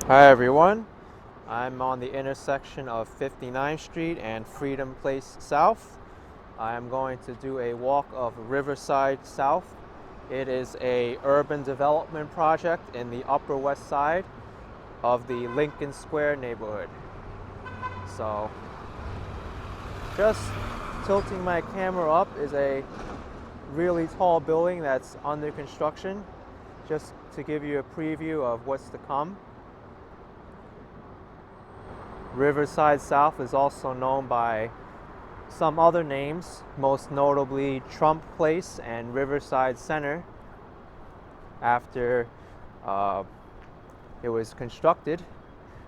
Hi everyone, I'm on the intersection of 59th Street and Freedom Place South. I am going to do a walk of Riverside South. It is a urban development project in the Upper West Side of the Lincoln Square neighborhood. So just tilting my camera up is a really tall building that's under construction, just to give you a preview of what's to come. Riverside South is also known by some other names, most notably Trump Place and Riverside Center, after it was constructed.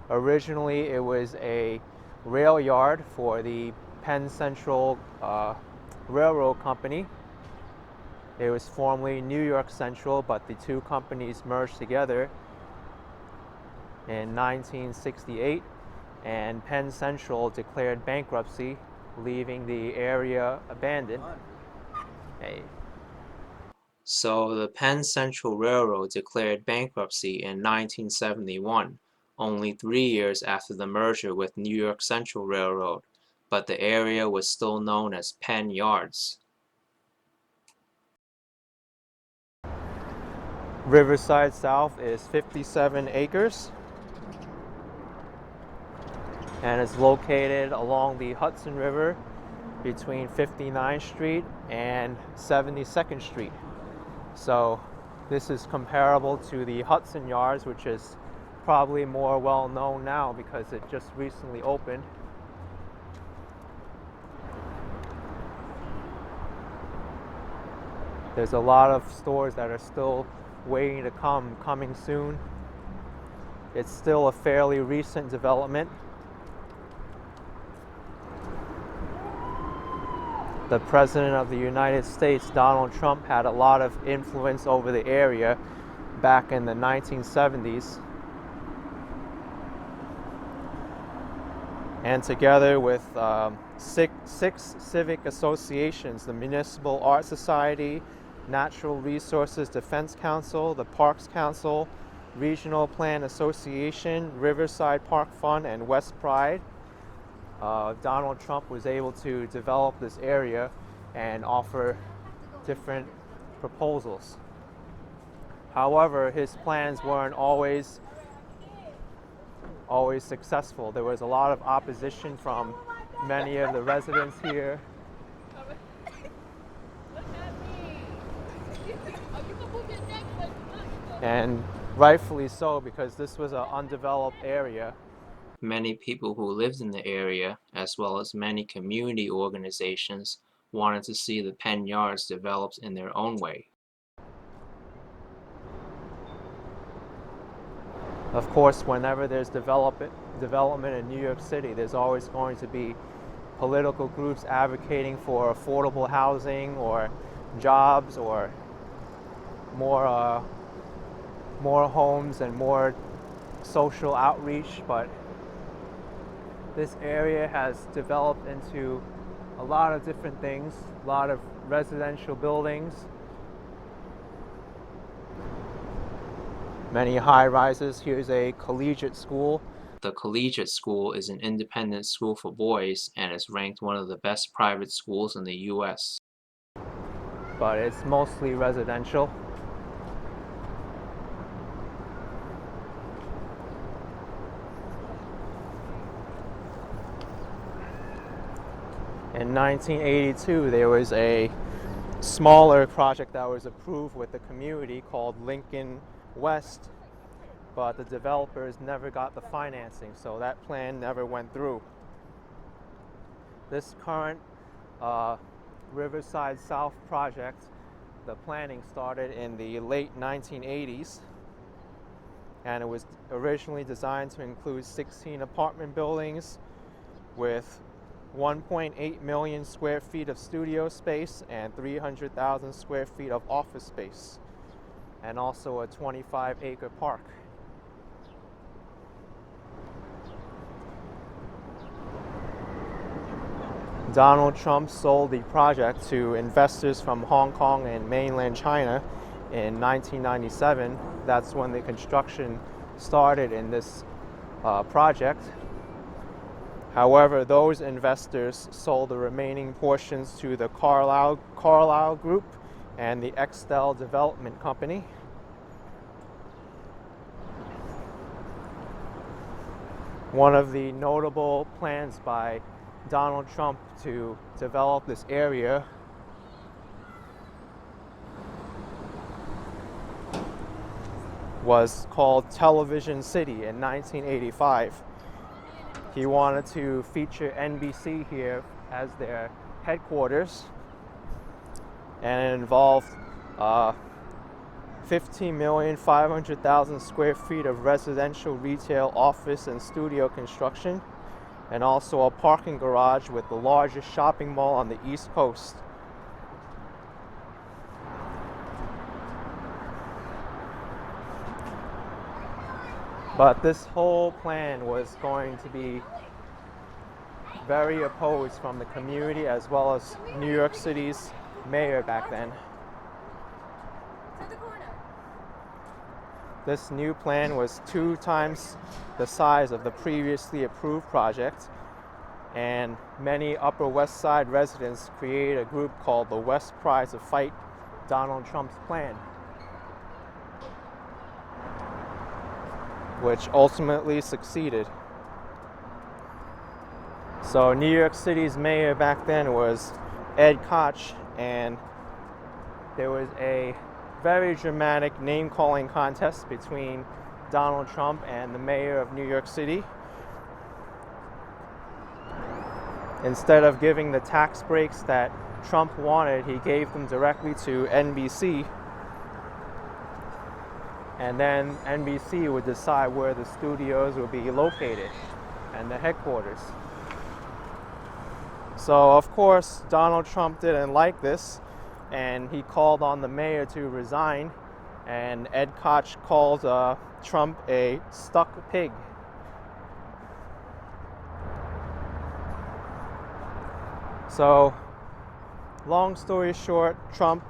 Originally, it was a rail yard for the Penn Central Railroad Company. It was formerly New York Central, but the two companies merged together in 1968. And Penn Central declared bankruptcy, leaving the area abandoned. So the Penn Central Railroad declared bankruptcy in 1971, only 3 years after the merger with New York Central Railroad, but the area was still known as Penn Yards. Riverside South is 57 acres. And it's located along the Hudson River between 59th Street and 72nd Street. So this is comparable to the Hudson Yards, which is probably more well known now because it just recently opened. There's a lot of stores that are still waiting to coming soon. It's still a fairly recent development. The President of the United States, Donald Trump, had a lot of influence over the area back in the 1970s. And together with six civic associations, the Municipal Art Society, Natural Resources Defense Council, the Parks Council, Regional Plan Association, Riverside Park Fund, and Westpride, Donald Trump was able to develop this area and offer different proposals. However, his plans weren't always successful. There was a lot of opposition from many of the residents here. And rightfully so, because this was an undeveloped area. Many people who lived in the area, as well as many community organizations, wanted to see the Penn Yards developed in their own way. Of course, whenever there's development in New York City, there's always going to be political groups advocating for affordable housing or jobs or more homes and more social outreach, but this area has developed into a lot of different things, a lot of residential buildings, many high rises. Here's a collegiate school. The collegiate school is an independent school for boys and is ranked one of the best private schools in the US. But it's mostly residential. In 1982, there was a smaller project that was approved with the community called Lincoln West, but the developers never got the financing, so that plan never went through. This current Riverside South project, the planning started in the late 1980s, and it was originally designed to include 16 apartment buildings with 1.8 million square feet of studio space and 300,000 square feet of office space, and also a 25-acre park. Donald Trump sold the project to investors from Hong Kong and mainland China in 1997. That's when the construction started in this project. However, those investors sold the remaining portions to the Carlyle Group and the Extel Development Company. One of the notable plans by Donald Trump to develop this area was called Television City in 1985. He wanted to feature NBC here as their headquarters, and it involved 15,500,000 square feet of residential, retail, office, and studio construction, and also a parking garage with the largest shopping mall on the East Coast. But this whole plan was going to be very opposed from the community as well as New York City's mayor back then. This new plan was 2 times the size of the previously approved project, and many Upper West Side residents created a group called the Westpride to fight Donald Trump's plan, which ultimately succeeded. So New York City's mayor back then was Ed Koch, and there was a very dramatic name-calling contest between Donald Trump and the mayor of New York City. Instead of giving the tax breaks that Trump wanted, he gave them directly to NBC, and then NBC would decide where the studios would be located and the headquarters. So of course Donald Trump didn't like this, and he called on the mayor to resign, and Ed Koch called Trump a stuck pig. So long story short, Trump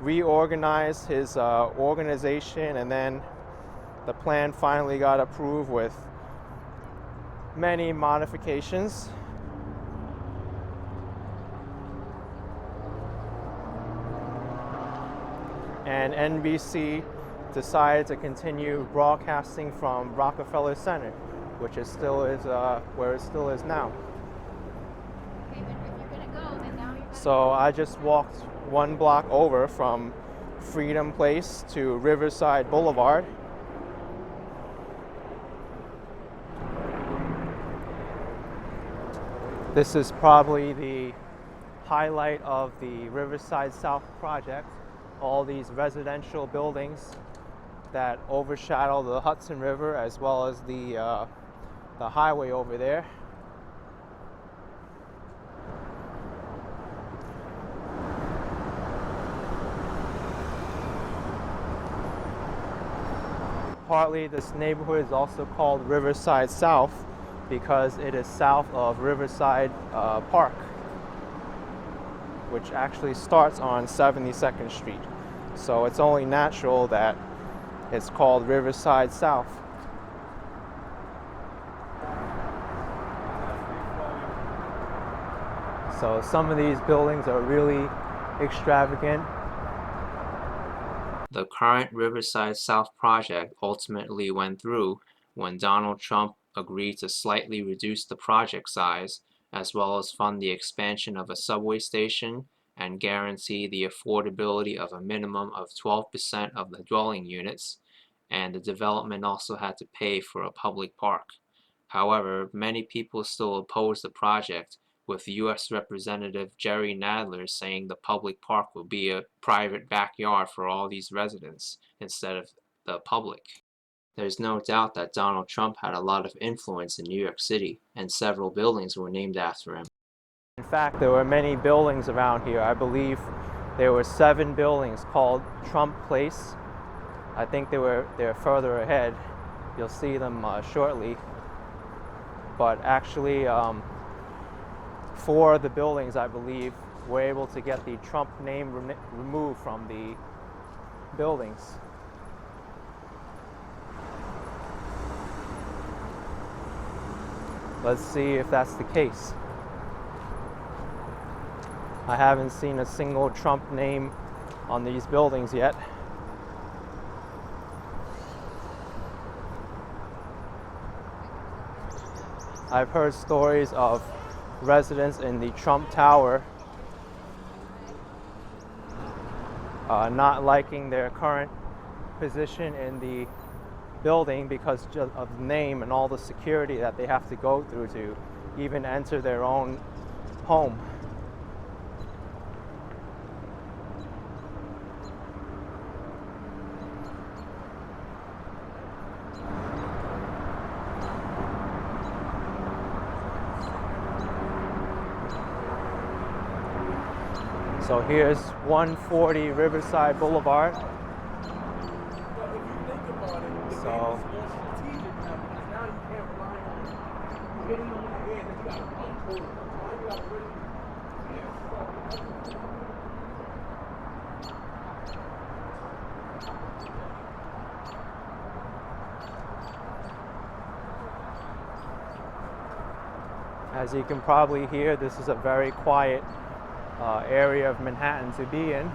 reorganized his organization, and then the plan finally got approved with many modifications. And NBC decided to continue broadcasting from Rockefeller Center, which is still is where it still is now. Okay, but if you're gonna go, then now you're So I just walked 1 block over from Freedom Place to Riverside Boulevard. This is probably the highlight of the Riverside South project. All these residential buildings that overshadow the Hudson River as well as the highway over there. Partly this neighborhood is also called Riverside South because it is south of Riverside Park, which actually starts on 72nd Street. So it's only natural that it's called Riverside South. So some of these buildings are really extravagant. The current Riverside South project ultimately went through when Donald Trump agreed to slightly reduce the project size, as well as fund the expansion of a subway station and guarantee the affordability of a minimum of 12% of the dwelling units, and the development also had to pay for a public park. However, many people still oppose the project, with U.S. Representative Jerry Nadler saying the public park will be a private backyard for all these residents instead of the public. There's no doubt that Donald Trump had a lot of influence in New York City, and several buildings were named after him. In fact, there were many buildings around here. I believe there were 7 buildings called Trump Place. I think they're further ahead. You'll see them shortly. But actually, 4 of the buildings, I believe, were able to get the Trump name removed from the buildings. Let's see if that's the case. I haven't seen a single Trump name on these buildings yet. I've heard stories of residents in the Trump Tower not liking their current position in the building because of the name and all the security that they have to go through to even enter their own home. So here's 140 Riverside Boulevard. So as you can probably hear, this is a very quiet area of Manhattan to be in.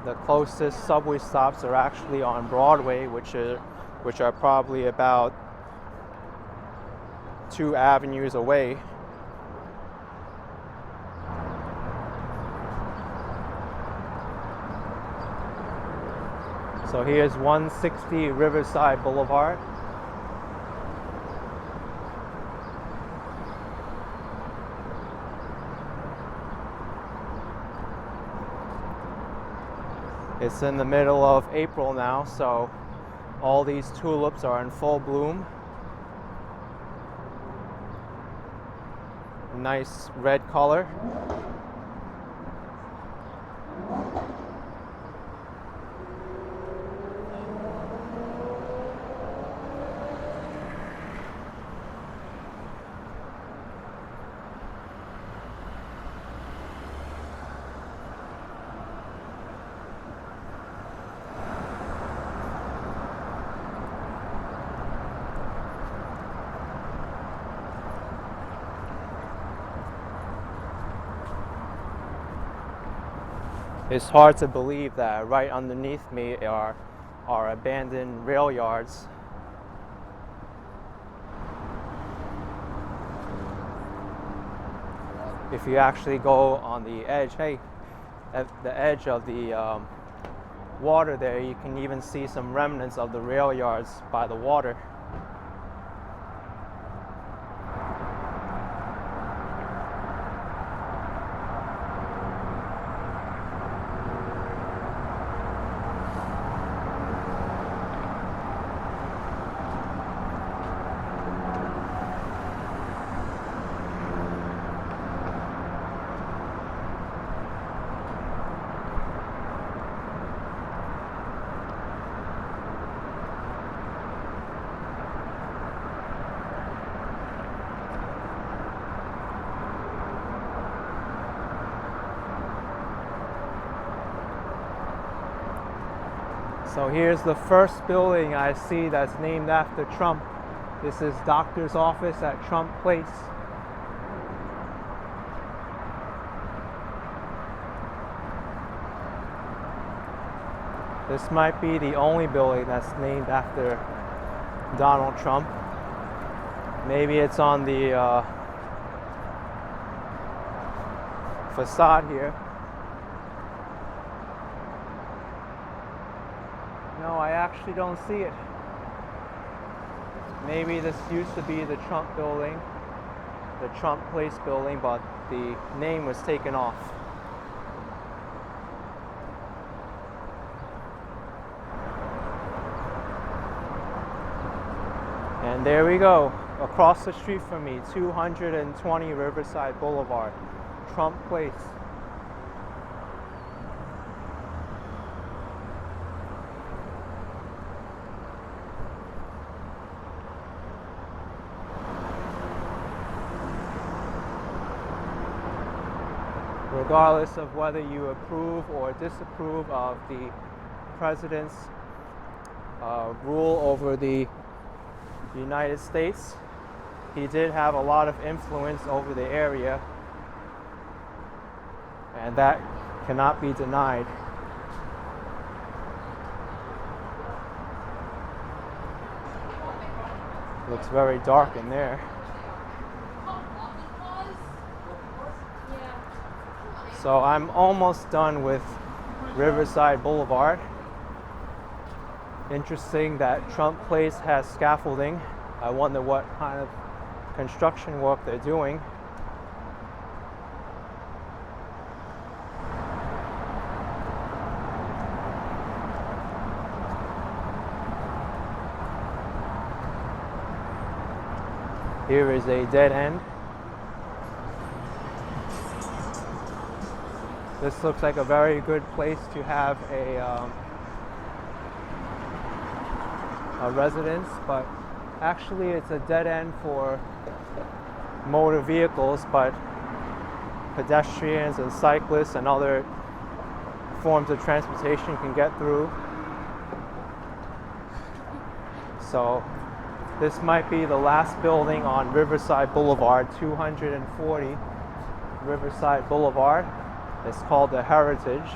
The closest subway stops are actually on Broadway, which are probably about 2 avenues away. So here's 160 Riverside Boulevard. It's in the middle of April now, so all these tulips are in full bloom. Nice red color. It's hard to believe that right underneath me are abandoned rail yards. If you actually go on the edge, at the edge of the water there, you can even see some remnants of the rail yards by the water. So here's the first building I see that's named after Trump. This is doctor's office at Trump Place. This might be the only building that's named after Donald Trump. Maybe it's on the facade here. No, I actually don't see it. Maybe this used to be the Trump building, the Trump Place building, but the name was taken off. And there we go, across the street from me, 220 Riverside Boulevard, Trump Place. regardless of whether you approve or disapprove of the president's rule over the United States, he did have a lot of influence over the area, and that cannot be denied. Looks very dark in there. So I'm almost done with Riverside Boulevard. Interesting that Trump Place has scaffolding. I wonder what kind of construction work they're doing. Here is a dead end. This looks like a very good place to have a residence, but actually it's a dead end for motor vehicles, but pedestrians and cyclists and other forms of transportation can get through. So this might be the last building on Riverside Boulevard, 240 Riverside Boulevard. It's called the Heritage.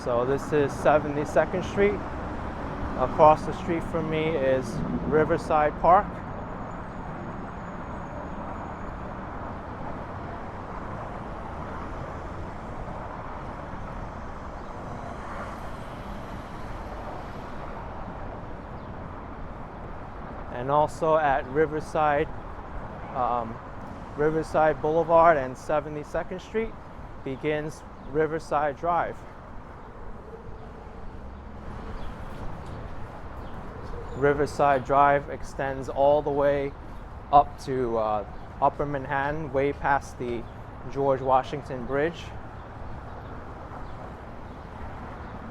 So this is 72nd Street. Across the street from me is Riverside Park. And also at Riverside Boulevard and 72nd Street begins Riverside Drive. Riverside Drive extends all the way up to Upper Manhattan, way past the George Washington Bridge.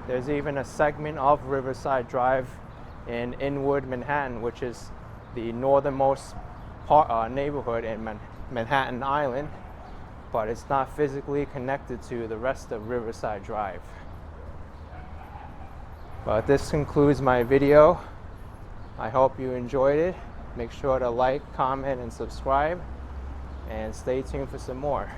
There's even a segment of Riverside Drive in Inwood, Manhattan, which is the northernmost neighborhood in Manhattan Island, but it's not physically connected to the rest of Riverside Drive. But this concludes my video. I hope you enjoyed it. Make sure to like, comment, and subscribe, and stay tuned for some more.